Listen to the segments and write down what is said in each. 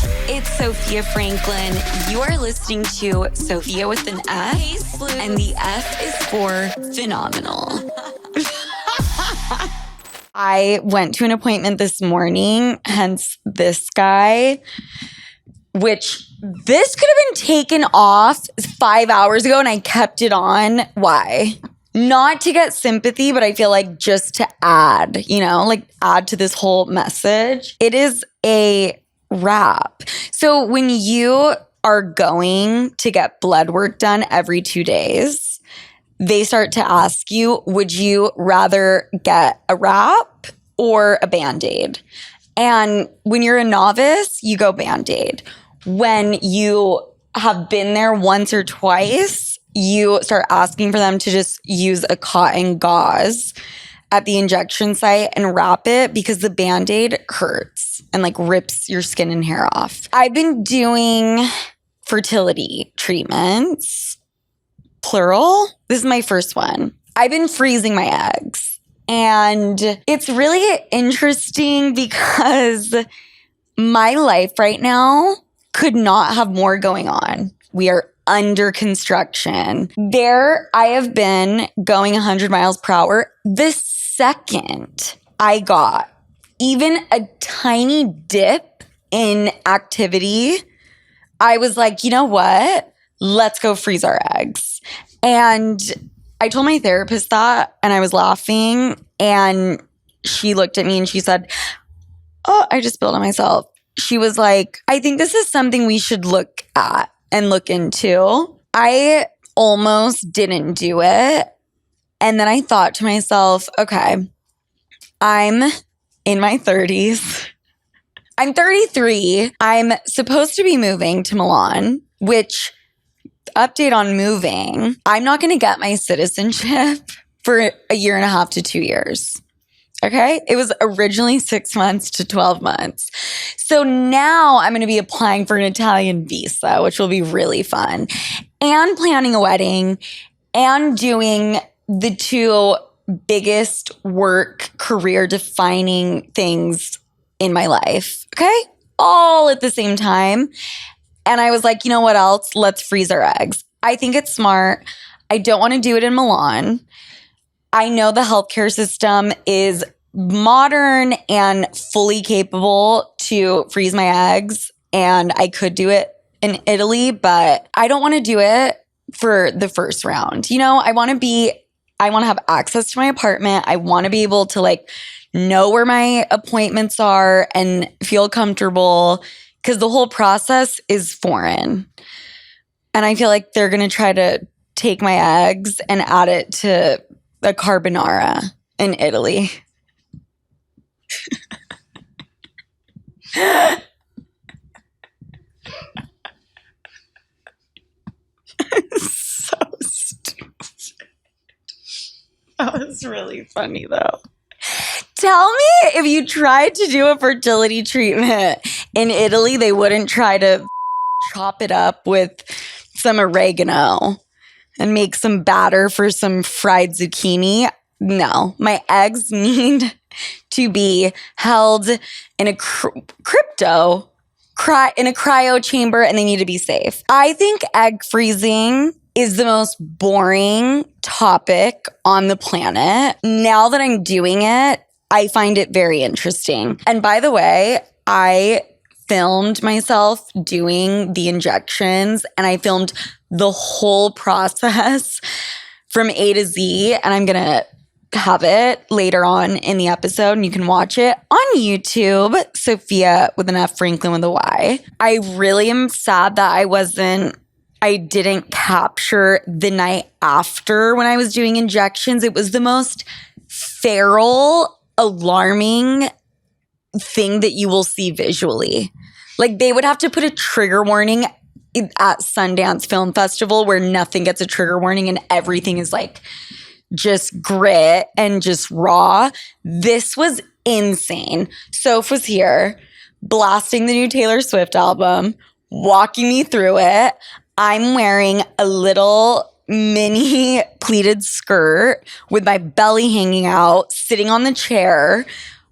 It's Sofia Franklyn. You are listening to Sofia with an F, and the F is for phenomenal. I went to an appointment this morning, hence this guy, which this could have been taken off 5 hours ago and I kept it on. Why? Not to get sympathy, but I feel like just to add, add to this whole message. It is a wrap. So when you are going to get blood work done every 2 days, they start to ask you, would you rather get a wrap or a Band-Aid? And when you're a novice, you go Band-Aid. When you have been there once or twice, you start asking for them to just use a cotton gauze at the injection site and wrap it because the Band-Aid hurts and rips your skin and hair off. I've been doing fertility treatments, plural. This is my first one. I've been freezing my eggs. And it's really interesting because my life right now could not have more going on. We are under construction. There, I have been going 100 miles per hour. The second I got even a tiny dip in activity, I was like, you know what? Let's go freeze our eggs. And I told my therapist that, and I was laughing, and she looked at me and she said, oh, I just spilled on myself. She was like, I think this is something we should look at and look into. I almost didn't do it. And then I thought to myself, okay, I'm in my 30s. I'm 33. I'm supposed to be moving to Milan, which, update on moving, I'm not going to get my citizenship for 1.5 to 2 years. Okay? It was originally 6 months to 12 months. So now I'm going to be applying for an Italian visa, which will be really fun, and planning a wedding and doing the two biggest work career defining things in my life. Okay? All at the same time. And I was like, you know what else? Let's freeze our eggs. I think it's smart. I don't want to do it in Milan. I know the healthcare system is modern and fully capable to freeze my eggs, and I could do it in Italy, but I don't want to do it for the first round. I want to have access to my apartment. I want to be able to know where my appointments are and feel comfortable, because the whole process is foreign. And I feel like they're going to try to take my eggs and add it to a carbonara in Italy. So stupid. That was really funny though. Tell me if you tried to do a fertility treatment in Italy, they wouldn't try to chop it up with some oregano and make some batter for some fried zucchini. No, my eggs need to be held in a cryo chamber, and they need to be safe. I think egg freezing is the most boring topic on the planet. Now that I'm doing it, I find it very interesting. And by the way, I filmed myself doing the injections, and I filmed the whole process from A to Z, and I'm going to have it later on in the episode, and you can watch it on YouTube, Sofia with an F, Franklyn with a Y. I really am sad that I didn't capture the night after when I was doing injections. It was the most feral, alarming thing that you will see visually. They would have to put a trigger warning at Sundance Film Festival where nothing gets a trigger warning and everything is just grit and just raw. This was insane. Soph was here blasting the new Taylor Swift album, walking me through it. I'm wearing a little mini pleated skirt with my belly hanging out, sitting on the chair,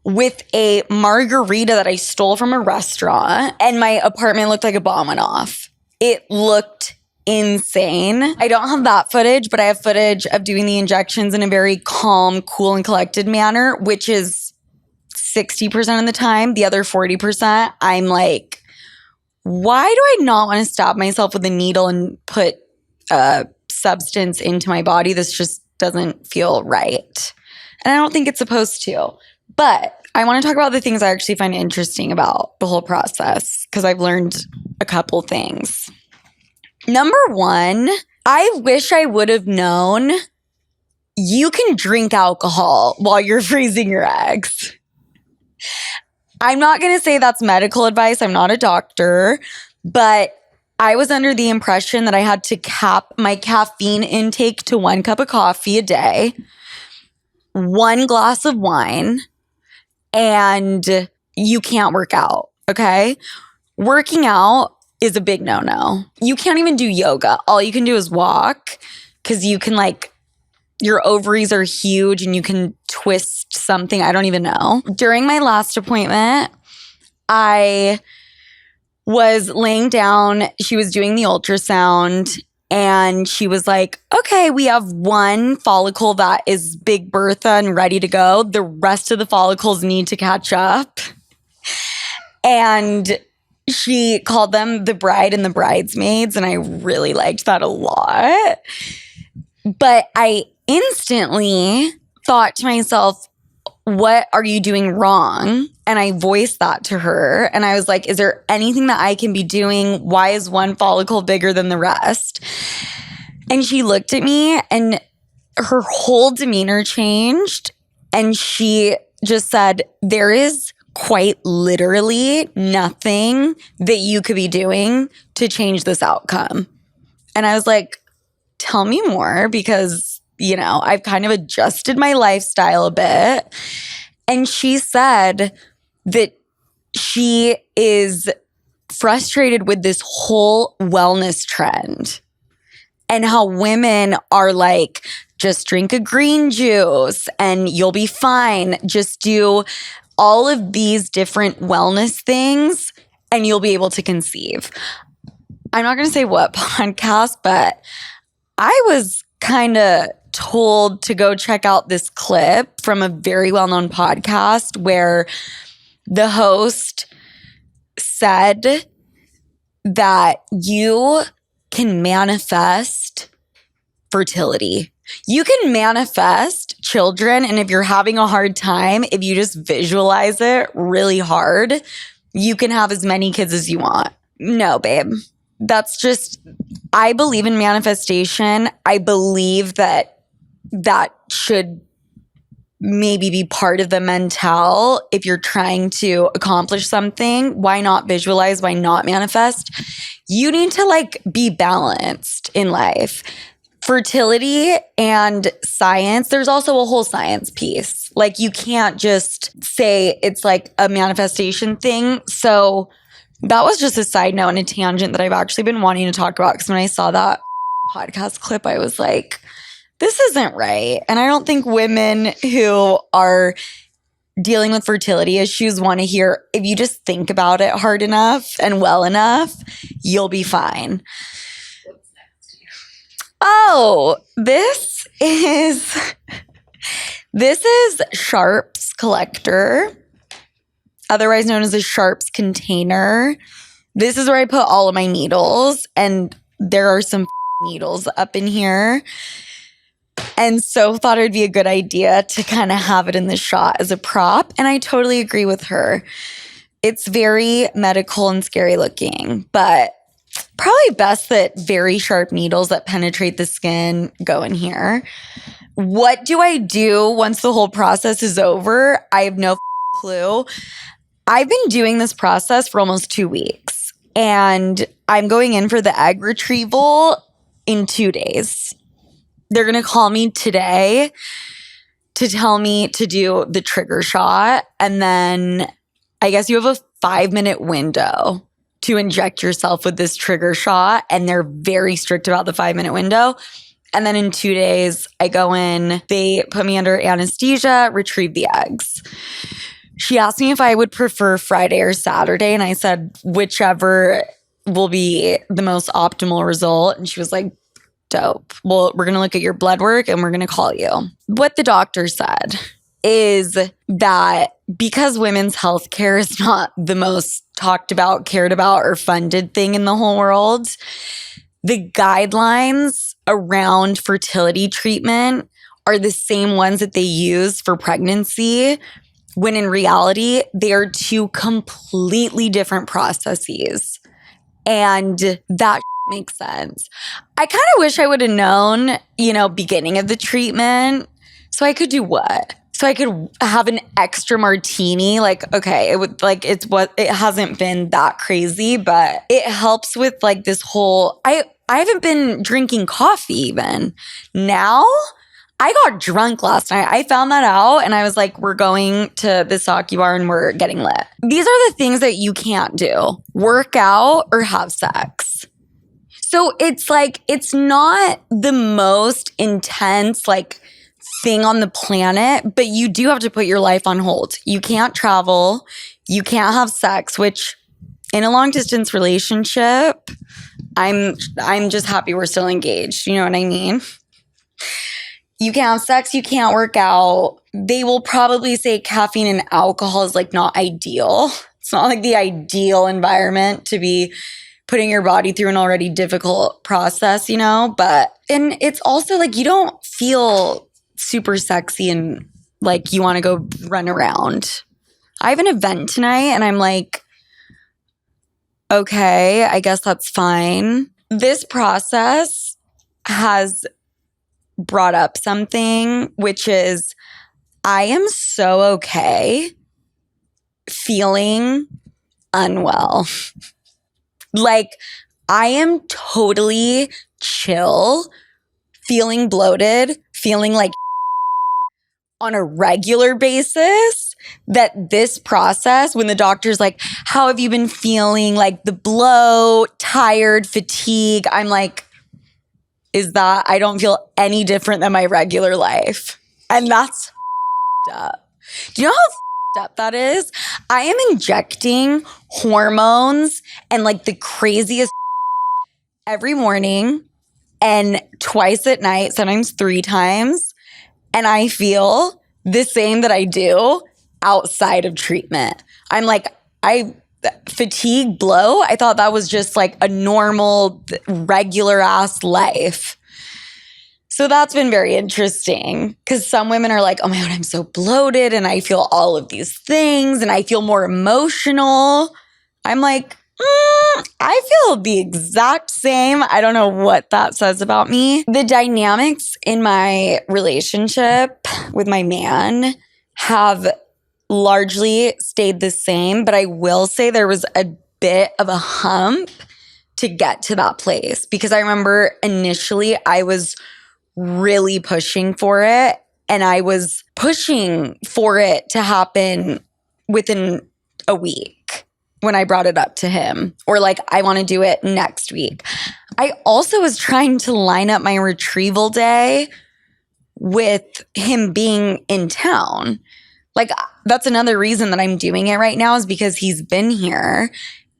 with a margarita that I stole from a restaurant, and my apartment looked like a bomb went off. It looked insane. I don't have that footage, but I have footage of doing the injections in a very calm, cool, and collected manner, which is 60% of the time. The other 40%, I'm like, why do I not want to stab myself with a needle and put substance into my body? This just doesn't feel right. And I don't think it's supposed to. But I want to talk about the things I actually find interesting about the whole process, because I've learned a couple things. Number one, I wish I would have known you can drink alcohol while you're freezing your eggs. I'm not going to say that's medical advice. I'm not a doctor, but I was under the impression that I had to cap my caffeine intake to 1 cup of coffee a day, 1 glass of wine, and you can't work out, okay? Working out is a big no-no. You can't even do yoga. All you can do is walk, because you can your ovaries are huge and you can twist something. I don't even know. During my last appointment, I was laying down. She was doing the ultrasound and she was like, okay, we have 1 follicle that is Big Bertha and ready to go. The rest of the follicles need to catch up. And she called them the bride and the bridesmaids. And I really liked that a lot. But I instantly thought to myself, what are you doing wrong? And I voiced that to her. And I was like, is there anything that I can be doing? Why is 1 follicle bigger than the rest? And she looked at me and her whole demeanor changed. And she just said, there is quite literally nothing that you could be doing to change this outcome. And I was like, tell me more, because, I've kind of adjusted my lifestyle a bit. And she said that she is frustrated with this whole wellness trend and how women are like, just drink a green juice and you'll be fine. Just do all of these different wellness things and you'll be able to conceive. I'm not going to say what podcast, but I was kind of told to go check out this clip from a very well-known podcast where the host said that you can manifest fertility. You can manifest children, and if you're having a hard time, if you just visualize it really hard, you can have as many kids as you want. No, babe. That's just, I believe in manifestation. I believe that should maybe be part of the mental. If you're trying to accomplish something, why not visualize? Why not manifest? You need to be balanced in life. Fertility and science, there's also a whole science piece. You can't just say it's a manifestation thing. So that was just a side note and a tangent that I've actually been wanting to talk about, because when I saw that podcast clip, I was like, this isn't right. And I don't think women who are dealing with fertility issues want to hear, if you just think about it hard enough and well enough, you'll be fine. Oh, this is Sharps Collector, otherwise known as a Sharps container. This is where I put all of my needles, and there are some needles up in here. And so thought it would be a good idea to kind of have it in the shot as a prop. And I totally agree with her. It's very medical and scary looking, but probably best that very sharp needles that penetrate the skin go in here. What do I do once the whole process is over? I have no clue. I've been doing this process for almost 2 weeks, and I'm going in for the egg retrieval in 2 days. They're going to call me today to tell me to do the trigger shot. And then I guess you have a 5-minute window to inject yourself with this trigger shot. And they're very strict about the 5-minute window. And then in 2 days, I go in, they put me under anesthesia, retrieve the eggs. she asked me if I would prefer Friday or Saturday. And I said, whichever will be the most optimal result. And she was like, dope. Well, we're going to look at your blood work and we're going to call you. What the doctor said is that because women's health care is not the most talked about, cared about, or funded thing in the whole world, the guidelines around fertility treatment are the same ones that they use for pregnancy, when in reality, they are two completely different processes. And that makes sense. I kind of wish I would have known, beginning of the treatment. So I could do what? So I could have an extra martini. Like, okay, it hasn't been that crazy, but it helps with like this whole, I haven't been drinking coffee even. Now, I got drunk last night. I found that out and I was like, we're going to the sake bar and we're getting lit. These are the things that you can't do. Work out or have sex. So it's like, it's not the most intense like thing on the planet, but you do have to put your life on hold. You can't travel. You can't have sex, which in a long distance relationship, I'm just happy we're still engaged. You know what I mean? You can't have sex. You can't work out. They will probably say caffeine and alcohol is like not ideal. It's not like the ideal environment to be putting your body through an already difficult process, but, and it's also like, you don't feel super sexy and like you want to go run around. I have an event tonight and I'm like, okay, I guess that's fine. This process has brought up something, which is I am so okay feeling unwell. Like, I am totally chill, feeling bloated, feeling like on a regular basis. That this process, when the doctor's like, how have you been feeling? Like the bloat, tired, fatigue. I'm like, I don't feel any different than my regular life. And that's up. Do you know how up that is? I am injecting hormones and like the craziest every morning and twice at night, sometimes 3 times. And I feel the same that I do outside of treatment. I'm like, fatigue, blow. I thought that was just like a normal, regular ass life. So that's been very interesting because some women are like, oh my God, I'm so bloated and I feel all of these things and I feel more emotional. I'm like, I feel the exact same. I don't know what that says about me. The dynamics in my relationship with my man have largely stayed the same, but I will say there was a bit of a hump to get to that place because I remember initially I was really pushing for it and I was pushing for it to happen within a week when I brought it up to him, or like, I want to do it next week. I also was trying to line up my retrieval day with him being in town. Like, that's another reason that I'm doing it right now is because he's been here.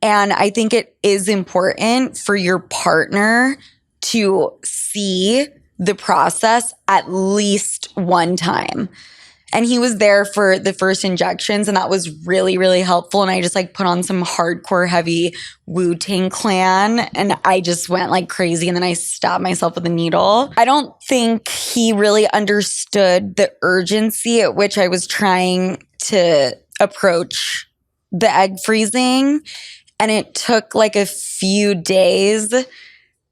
And I think it is important for your partner to see the process at least one time. And he was there for the first injections and that was really, really helpful. And I just like put on some hardcore heavy Wu-Tang Clan and I just went like crazy and then I stabbed myself with a needle. I don't think he really understood the urgency at which I was trying to approach the egg freezing. And it took like a few days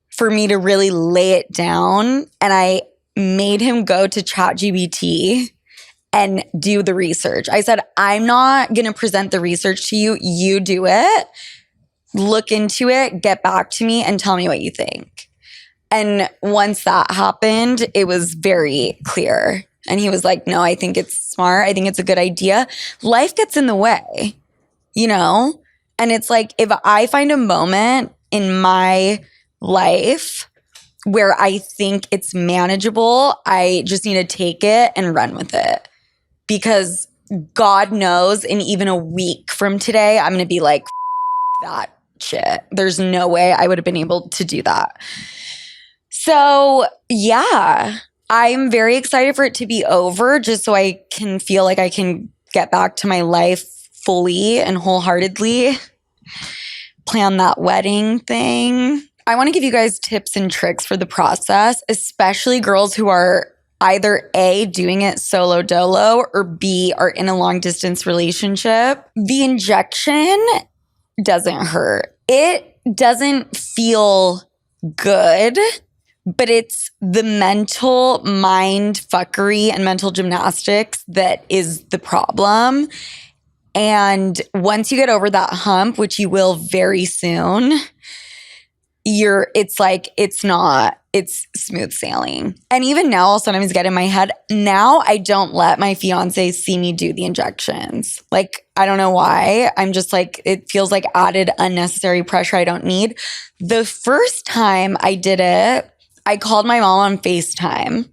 for me to really lay it down. And I made him go to ChatGPT and do the research. I said, I'm not going to present the research to you. You do it, look into it, get back to me and tell me what you think. And once that happened, it was very clear. And he was like, no, I think it's smart. I think it's a good idea. Life gets in the way, And it's like, if I find a moment in my life where I think it's manageable, I just need to take it and run with it. Because God knows in even a week from today, I'm going to be like, that shit. There's no way I would have been able to do that. So yeah, I'm very excited for it to be over just so I can feel like I can get back to my life fully and wholeheartedly. Plan that wedding thing. I want to give you guys tips and tricks for the process, especially girls who are either A, doing it solo dolo, or B, are in a long distance relationship. The injection doesn't hurt. It doesn't feel good, but it's the mental mind fuckery and mental gymnastics that is the problem. And once you get over that hump, which you will very soon, it's smooth sailing. And even now, I'll sometimes get in my head. Now I don't let my fiance see me do the injections. Like, I don't know why. I'm just like, it feels like added unnecessary pressure I don't need. The first time I did it, I called my mom on FaceTime.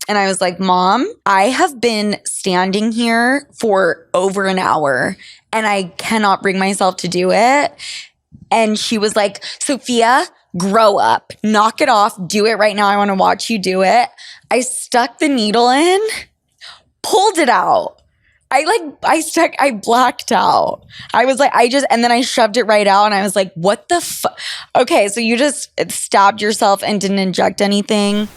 And I was like, Mom, I have been standing here for over an hour and I cannot bring myself to do it. And she was like, Sofia, grow up, knock it off, do it right now. I want to watch you do it. I stuck the needle in, pulled it out. I blacked out. I was like, and then I shoved it right out and I was like, what the fuck? Okay, so you just stabbed yourself and didn't inject anything.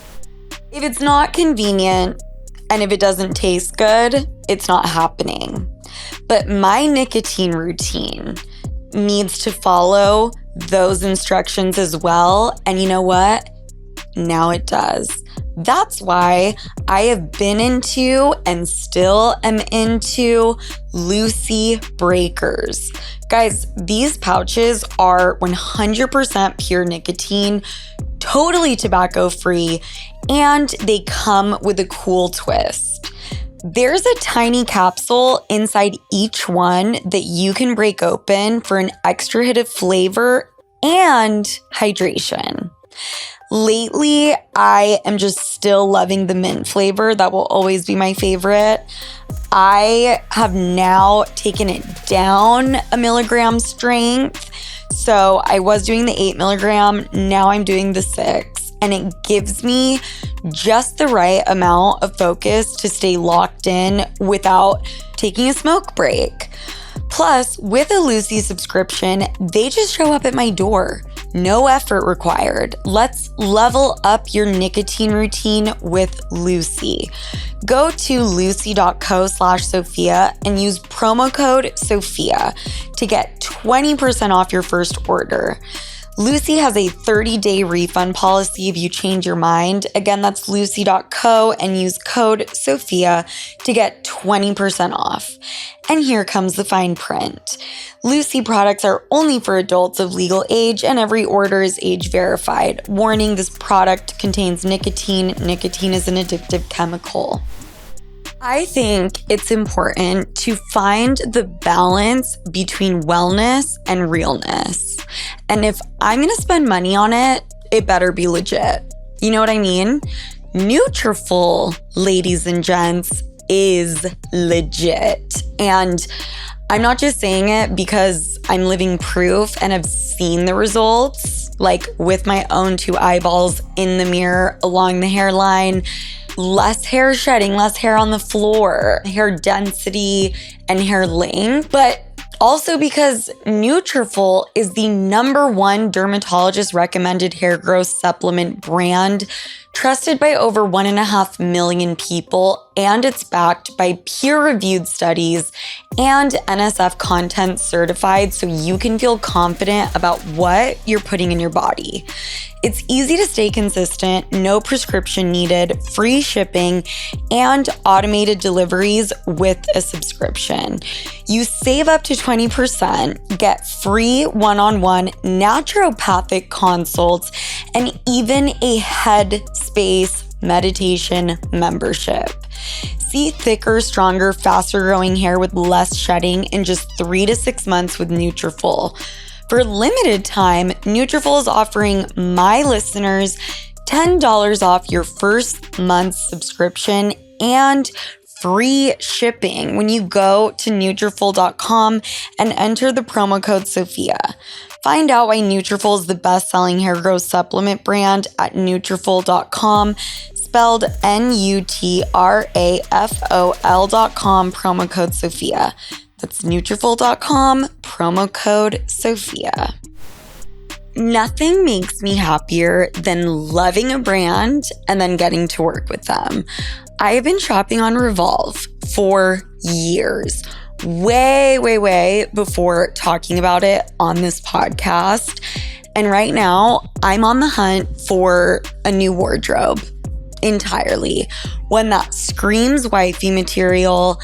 If it's not convenient and if it doesn't taste good, it's not happening. But my nicotine routine needs to follow those instructions as well. And you know what? Now it does. That's why I have been into and still am into Lucy breakers. Guys, these pouches are 100% pure nicotine, totally tobacco free, and they come with a cool twist. There's a tiny capsule inside each one that you can break open for an extra hit of flavor and hydration. Lately, I am just still loving the mint flavor. That will always be my favorite. I have now taken it down a milligram strength. So I was doing the 8 milligram. Now I'm doing the 6. And it gives me just the right amount of focus to stay locked in without taking a smoke break. Plus, with a Lucy subscription, they just show up at my door. No effort required. Let's level up your nicotine routine with Lucy. Go to lucy.co/Sofia and use promo code Sofia to get 20% off your first order. Lucy has a 30-day refund policy if you change your mind. Again, that's lucy.co and use code Sofia to get 20% off. And here comes the fine print. Lucy products are only for adults of legal age and every order is age verified. Warning, this product contains nicotine. Nicotine is an addictive chemical. I think it's important to find the balance between wellness and realness. And if I'm going to spend money on it, it better be legit. You know what I mean? Nutrafol, ladies and gents, is legit. And I'm not just saying it because I'm living proof and have seen the results, like with my own 2 eyeballs in the mirror along the hairline. Less hair shedding, less hair on the floor, hair density, and hair length. But also because Nutrafol is the #1 dermatologist recommended hair growth supplement brand, trusted by over 1.5 million people, and it's backed by peer-reviewed studies and NSF content certified so you can feel confident about what you're putting in your body. It's easy to stay consistent, no prescription needed, free shipping, and automated deliveries with a subscription. You save up to 20%, get free one-on-one naturopathic consults, and even a headspace meditation membership. See thicker, stronger, faster growing hair with less shedding in just 3 to 6 months with Nutrafol. For a limited time, Nutrafol is offering my listeners $10 off your first month's subscription and free shipping when you go to Nutrafol.com and enter the promo code Sofia. Find out why Nutrafol is the best-selling hair growth supplement brand at Nutrafol.com, spelled Nutrafol.com, promo code Sofia. That's Nutrafol.com, promo code Sofia. Nothing makes me happier than loving a brand and then getting to work with them. I have been shopping on Revolve for years, way before talking about it on this podcast. And right now, I'm on the hunt for a new wardrobe entirely. One that screams wifey material,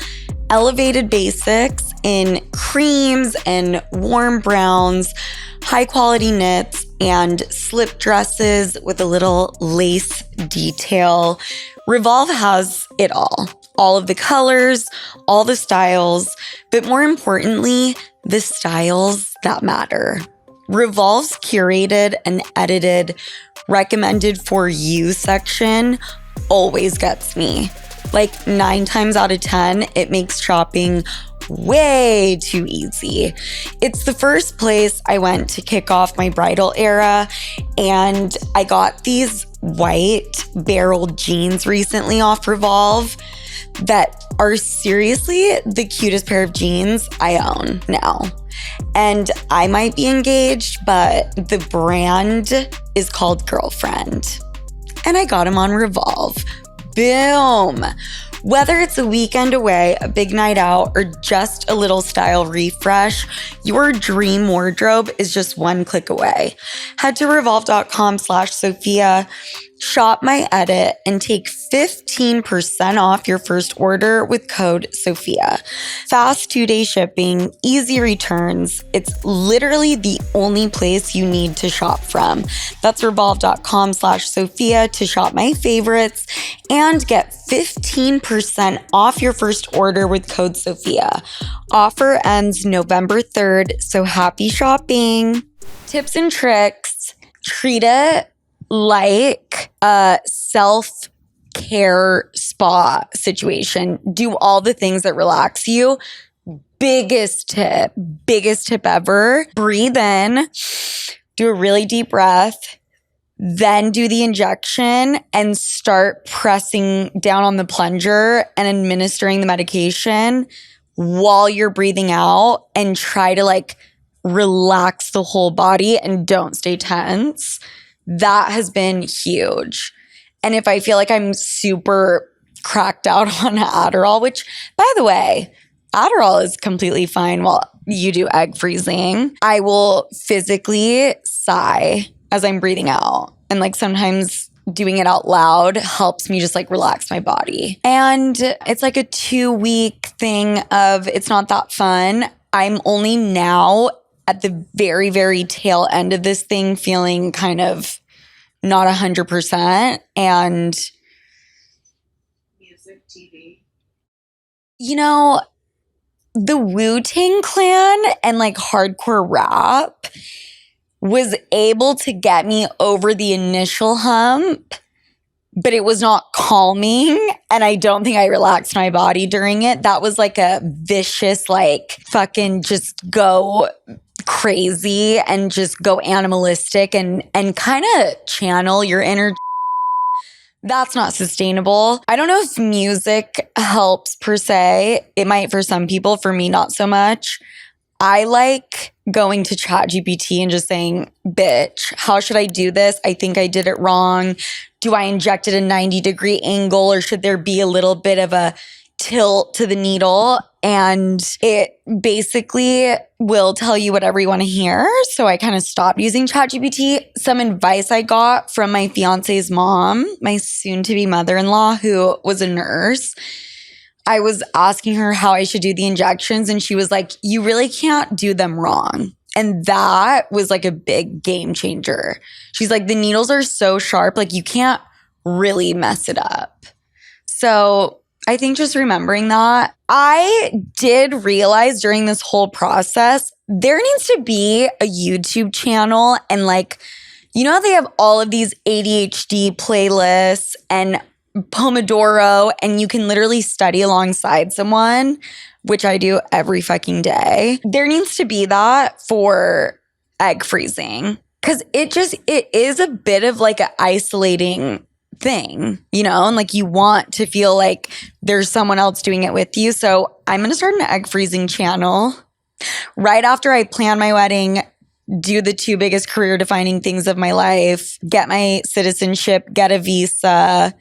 elevated basics in creams and warm browns, high quality knits, and slip dresses with a little lace detail. Revolve has it all of the colors, all the styles, but more importantly, the styles that matter. Revolve's curated and edited recommended for you section always gets me. Like 9 times out of 10, it makes shopping way too easy. It's the first place I went to kick off my bridal era, and I got these white barreled jeans recently off Revolve that are seriously the cutest pair of jeans I own now. And I might be engaged, but the brand is called Girlfriend. And I got them on Revolve. Boom! Whether it's a weekend away, a big night out, or just a little style refresh, your dream wardrobe is just one click away. Head to revolve.com/Sofia, shop my edit, and take 15% off your first order with code Sofia. Fast 2-day shipping, easy returns. It's literally the only place you need to shop from. That's revolve.com/Sofia to shop my favorites and get 15% off your first order with code Sofia. Offer ends November 3rd, so happy shopping. Tips and tricks. Treat it like a self-care spa situation. Do all the things that relax you. Biggest tip ever. Breathe in, do a really deep breath, then do the injection and start pressing down on the plunger and administering the medication while you're breathing out, and try to like relax the whole body and don't stay tense. That has been huge. And if I feel like I'm super cracked out on Adderall, which, by the way, Adderall is completely fine while you do egg freezing, I will physically sigh as I'm breathing out. And like sometimes doing it out loud helps me just like relax my body. And it's like a 2-week thing of it's not that fun. I'm only now at the very tail end of this thing feeling kind of not 100%. And music, TV. You know, the Wu-Tang Clan and like hardcore rap was able to get me over the initial hump, but it was not calming. And I don't think I relaxed my body during it. That was like a vicious, like fucking just go crazy and just go animalistic and kind of channel your inner. That's not sustainable. I don't know if music helps per se. It might for some people, for me, not so much. I like going to ChatGPT and just saying, bitch, how should I do this? I think I did it wrong. Do I inject it at a 90-degree angle, or should there be a little bit of a tilt to the needle? And it basically will tell you whatever you want to hear. So I kind of stopped using ChatGPT. Some advice I got from my fiance's mom, my soon-to-be mother-in-law, who was a nurse. I was asking her how I should do the injections, and she was like, you really can't do them wrong. And that was like a big game changer. She's like, the needles are so sharp, like you can't really mess it up. So I think just remembering that. I did realize during this whole process, there needs to be a YouTube channel, and like, you know, they have all of these ADHD playlists, and Pomodoro, and you can literally study alongside someone, which I do every fucking day. There needs to be that for egg freezing, because it is a bit of like an isolating thing, and like you want to feel like there's someone else doing it with you. So I'm going to start an egg freezing channel right after I plan my wedding, do the 2 biggest career defining things of my life, get my citizenship, get a visa,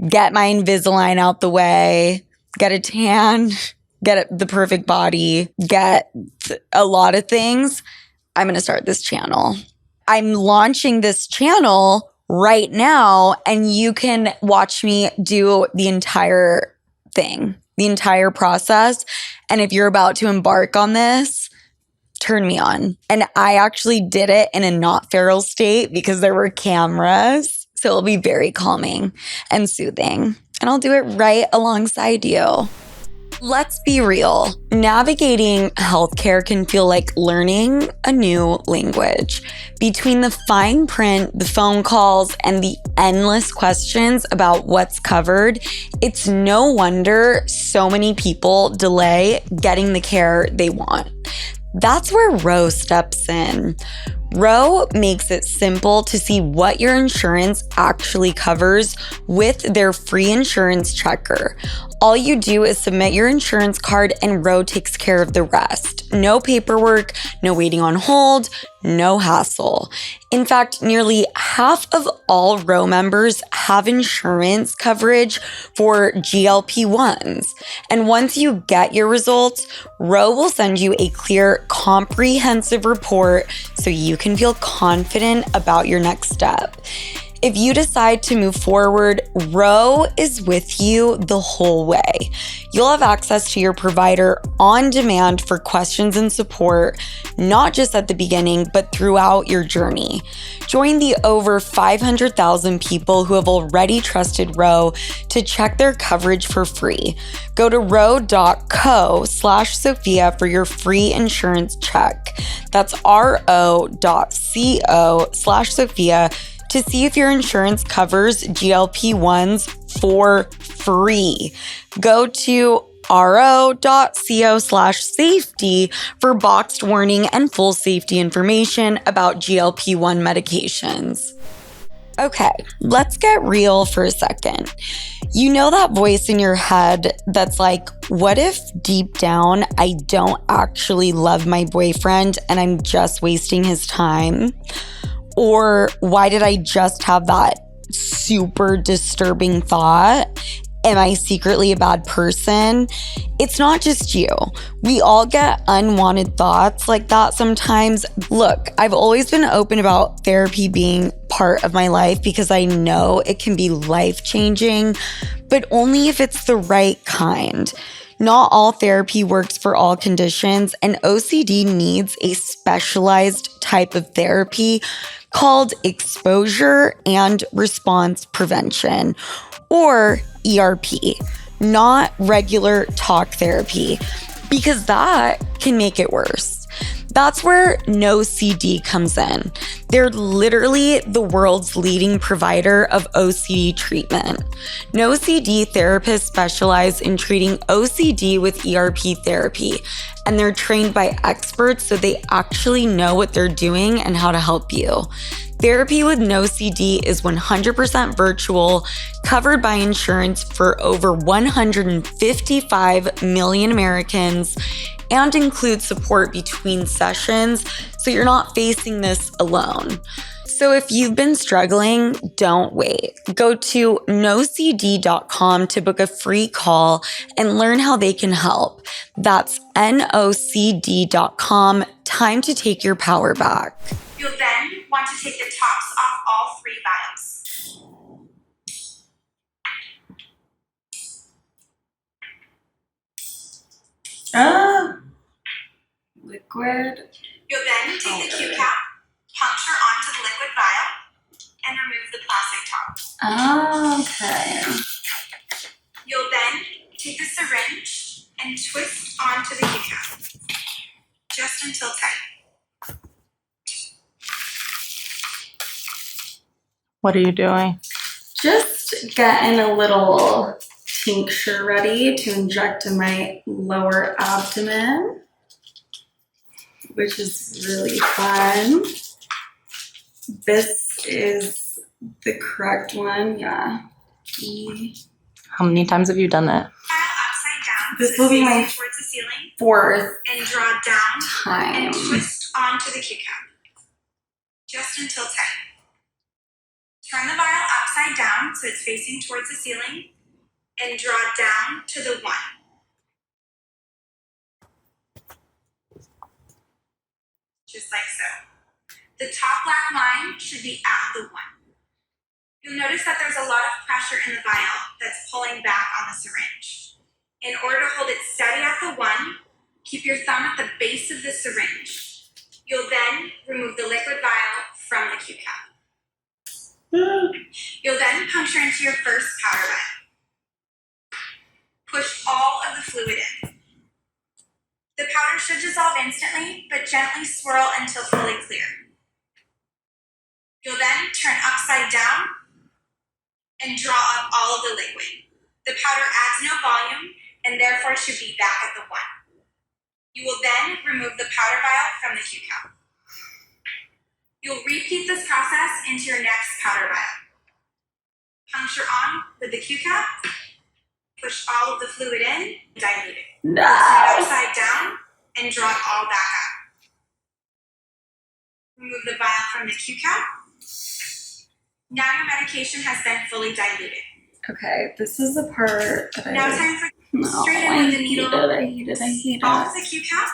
get my Invisalign out the way, get a tan, get the perfect body, get a lot of things. I'm going to start this channel. I'm launching this channel right now, and you can watch me do the entire thing, the entire process. And if you're about to embark on this, turn me on. And I actually did it in a not feral state because there were cameras. So it'll be very calming and soothing. And I'll do it right alongside you. Let's be real. Navigating healthcare can feel like learning a new language. Between the fine print, the phone calls, and the endless questions about what's covered, it's no wonder so many people delay getting the care they want. That's where Ro steps in. Ro makes it simple to see what your insurance actually covers with their free insurance checker. All you do is submit your insurance card and Ro takes care of the rest. No paperwork, no waiting on hold, no hassle. In fact, nearly half of all Ro members have insurance coverage for GLP-1s. And once you get your results, Ro will send you a clear, comprehensive report so you can feel confident about your next step. If you decide to move forward, Ro is with you the whole way. You'll have access to your provider on demand for questions and support, not just at the beginning, but throughout your journey. Join the over 500,000 people who have already trusted Ro to check their coverage for free. Go to ro.co/Sofia for your free insurance check. That's ro.co/Sofia to see if your insurance covers GLP-1s for free. Go to ro.co/safety for boxed warning and full safety information about GLP-1 medications. Okay, let's get real for a second. You know that voice in your head that's like, what if deep down I don't actually love my boyfriend and I'm just wasting his time? Or why did I just have that super disturbing thought? Am I secretly a bad person? It's not just you. We all get unwanted thoughts like that sometimes. Look, I've always been open about therapy being part of my life because I know it can be life-changing, but only if it's the right kind. Not all therapy works for all conditions, and OCD needs a specialized type of therapy called exposure and response prevention, or ERP, not regular talk therapy, because that can make it worse. That's where NoCD comes in. They're literally the world's leading provider of OCD treatment. NoCD therapists specialize in treating OCD with ERP therapy, and they're trained by experts so they actually know what they're doing and how to help you. Therapy with NoCD is 100% virtual, covered by insurance for over 155 million Americans, and includes support between sessions, so you're not facing this alone. So if you've been struggling, don't wait. Go to nocd.com to book a free call and learn how they can help. That's nocd.com. Time to take your power back. You'll then want to take the tops off all 3 vials. Liquid. You'll then take the Q-cap, puncture onto the liquid vial, and remove the plastic top. Okay. You'll then take the syringe and twist onto the Q-cap, just until tight. What are you doing? Just just getting a little tincture ready to inject in my lower abdomen, which is really fun. This is the correct one, yeah. How many times have you done that? Upside down. This will be my towards the ceiling. 4th And draw down time. and twist onto the Q cap. Just until tight. Turn the vial upside down so it's facing towards the ceiling and draw down to the 1. Just like so. The top black line should be at the 1. You'll notice that there's a lot of pressure in the vial that's pulling back on the syringe. In order to hold it steady at the 1, keep your thumb at the base of the syringe. You'll then remove the liquid vial from the Q cap. You'll then puncture into your first powder vial. Push all of the fluid in. The powder should dissolve instantly, but gently swirl until fully clear. You'll then turn upside down and draw up all of the liquid. The powder adds no volume and therefore should be back at the 1. You will then remove the powder vial from the Q cap. You'll repeat this process into your next powder vial. Puncture on with the Q cap, push all of the fluid in, dilute it. Turn it upside down and draw it all back up. Remove the vial from the Q cap. Now your medication has been fully diluted. Okay, this is the part that Now time for no, straight in with the needle. I hate it. Off the Q cap.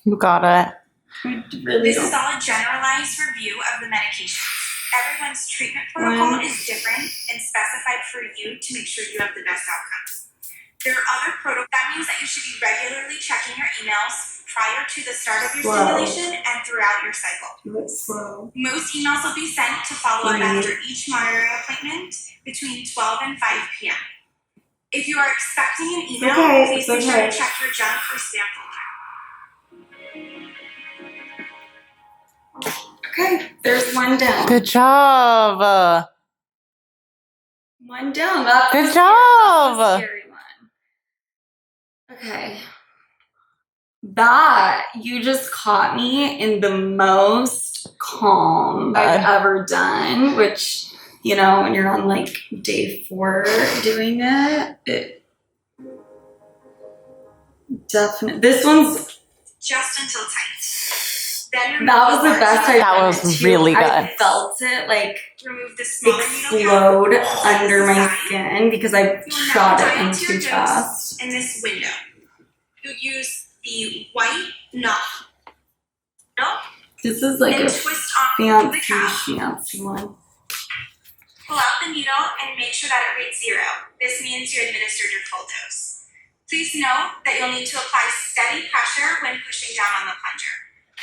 You got it. This is all a generalized review of the medication. Everyone's treatment protocol is different and specified for you to make sure you have the best outcomes. There are other protocols. That means that you should be regularly checking your emails prior to the start of your stimulation and throughout your cycle. Most emails will be sent to follow up after each monitoring appointment between 12 and 5 p.m. If you are expecting an email, please be sure to check your junk or spam folder. Okay, there's one down. Good job. One down. That's Good the job. scary one. Okay. That, you just caught me in the most calm I've ever done, which, you know, when you're on like day 4 doing it definitely, this one's just until tight. Then that was the best I've That done was it too. really good. I felt it like remove the smaller explode under my skin because I shot it in too fast. In this window, you'll use the white knob. This is like and a twist off the cap. fancy one. Pull out the needle and make sure that it reads 0. This means you administered your full dose. Please note that you'll need to apply steady pressure when pushing down on the plunger.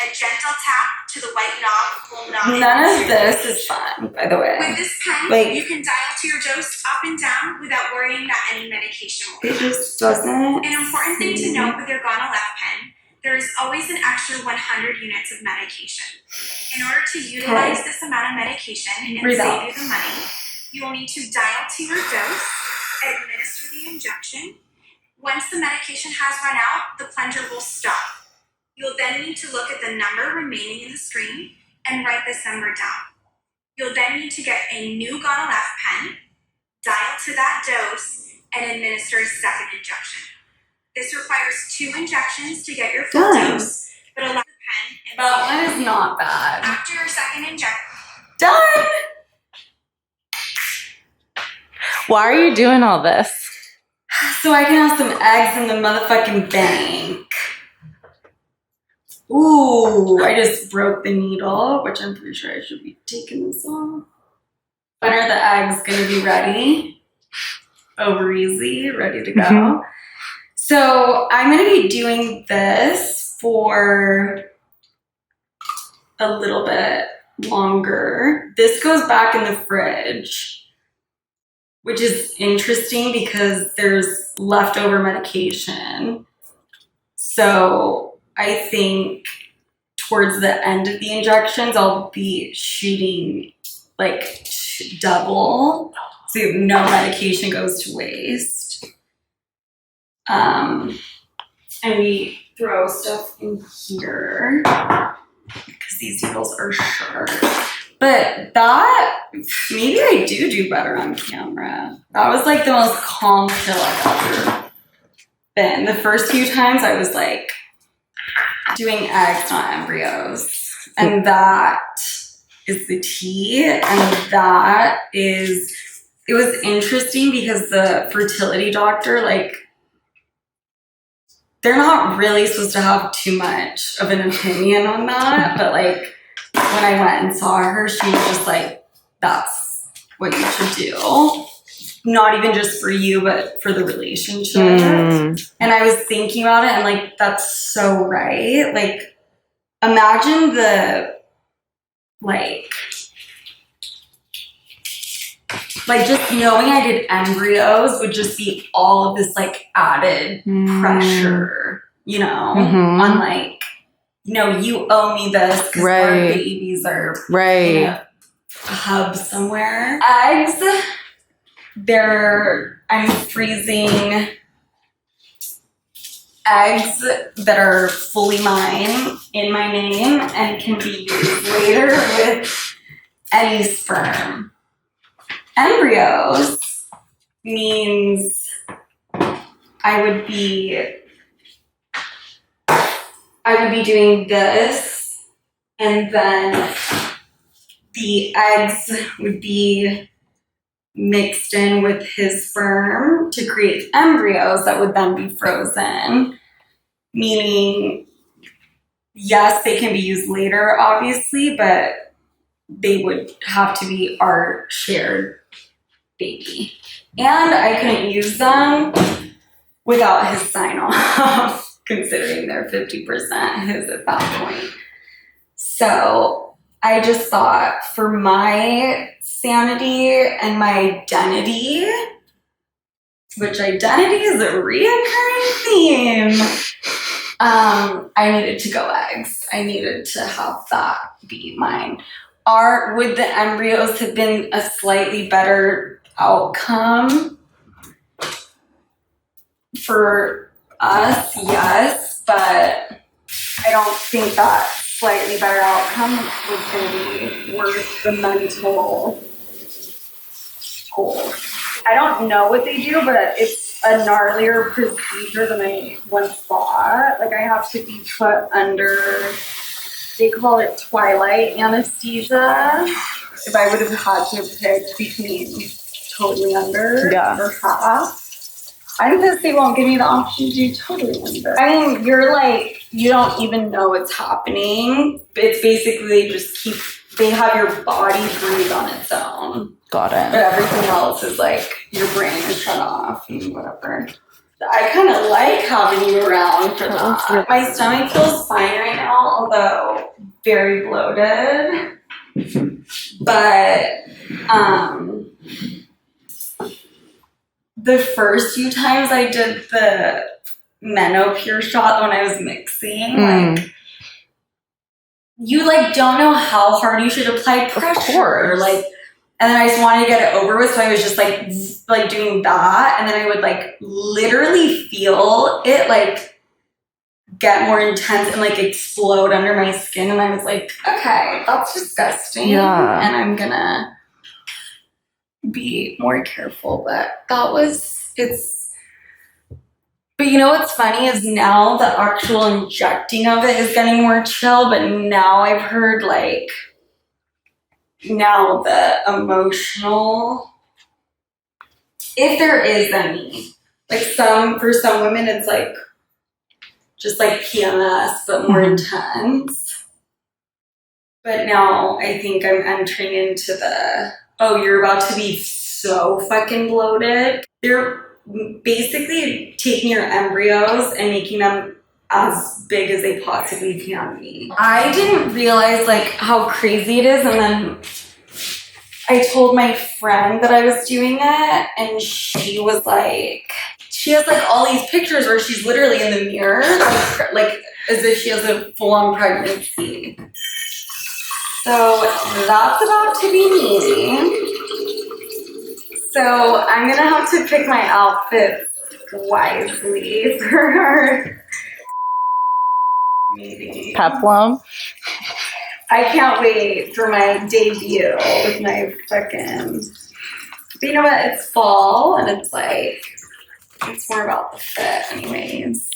A gentle tap to the white knob will not. None of this is fun, by the way. With this pen, like, you can dial to your dose up and down without worrying that any medication will. It just doesn't. An important thing to note with your Gonal-F pen, there is always an extra 100 units of medication. In order to utilize this amount of medication and save you the money, you will need to dial to your dose, administer the injection. Once the medication has run out, the plunger will stop. You'll then need to look at the number remaining in the screen and write this number down. You'll then need to get a new Gonal-F pen, dial to that dose, and administer a second injection. This requires 2 injections to get your full dose, but allow the pen and that one is not bad. After your second injection. Done! Why are you doing all this? So I can have some eggs in the motherfucking bank. Ooh, I just broke the needle, which I'm pretty sure I should be taking this off. When are the eggs gonna be ready? Over easy, ready to go. Mm-hmm. So I'm gonna be doing this for a little bit longer. This goes back in the fridge, which is interesting because there's leftover medication. So I think towards the end of the injections, I'll be shooting like double, so no medication goes to waste. And we throw stuff in here because these needles are sharp. But that, maybe I do better on camera. That was like the most calm pill I've ever been. The first few times I was like doing eggs, not embryos. And that is the tea. And that is, it was interesting because the fertility doctor, like, they're not really supposed to have too much of an opinion on that, but like when I went and saw her, she was just like, that's what you should do. Not even just for you, but for the relationship. And I was thinking about it and like, that's so right. Like, imagine the, like just knowing I did embryos would just be all of this like added pressure, you know, on like, you know, you owe me this because our babies are in a hub somewhere. Eggs, I'm freezing eggs that are fully mine in my name and can be used later with any sperm. Embryos means I would be doing this, and then the eggs would be mixed in with his sperm to create embryos that would then be frozen. Meaning, yes, they can be used later, obviously, but they would have to be our shared baby. And I couldn't use them without his sign off, considering they're 50% his at that point. So I just thought for my sanity and my identity, which identity is a reoccurring theme, I needed to go eggs. I needed to have that be mine. Would the embryos have been a slightly better outcome for us? Yes, but I don't think that slightly better outcome was going to be worth the mental toll. I don't know what they do, but it's a gnarlier procedure than I once thought. Like, I have to be put under, they call it twilight anesthesia. If I would have had to pick between totally under or half, I'm pissed they won't give me the option to do totally under. I mean, you're like, you don't even know what's happening. It's basically they have your body breathe on its own. Got it. But everything else is like, your brain is shut off and whatever. I kind of like having you around for that. My stomach feels fine right now, although very bloated. But the first few times I did the Menopure shot when I was mixing, like, you like don't know how hard you should apply pressure. Like, and then I just wanted to get it over with, so I was just like doing that, and then I would like literally feel it like get more intense and like explode under my skin, and I was like, okay, that's disgusting. Yeah. And I'm gonna be more careful, but but you know what's funny is now the actual injecting of it is getting more chill, but now I've heard like, now the emotional, if there is any, like for some women it's like just like PMS but more intense. But now I think I'm entering into you're about to be so fucking bloated. They're basically taking your embryos and making them as big as they possibly can be. I didn't realize like how crazy it is, and then I told my friend that I was doing it, and she was like, she has like all these pictures where she's literally in the mirror, like as if she has a full-on pregnancy. So that's about to be me. So I'm gonna have to pick my outfits wisely for her meeting. Peplum. I can't wait for my debut with my fucking. But you know what? It's fall, and it's like it's more about the fit, anyways.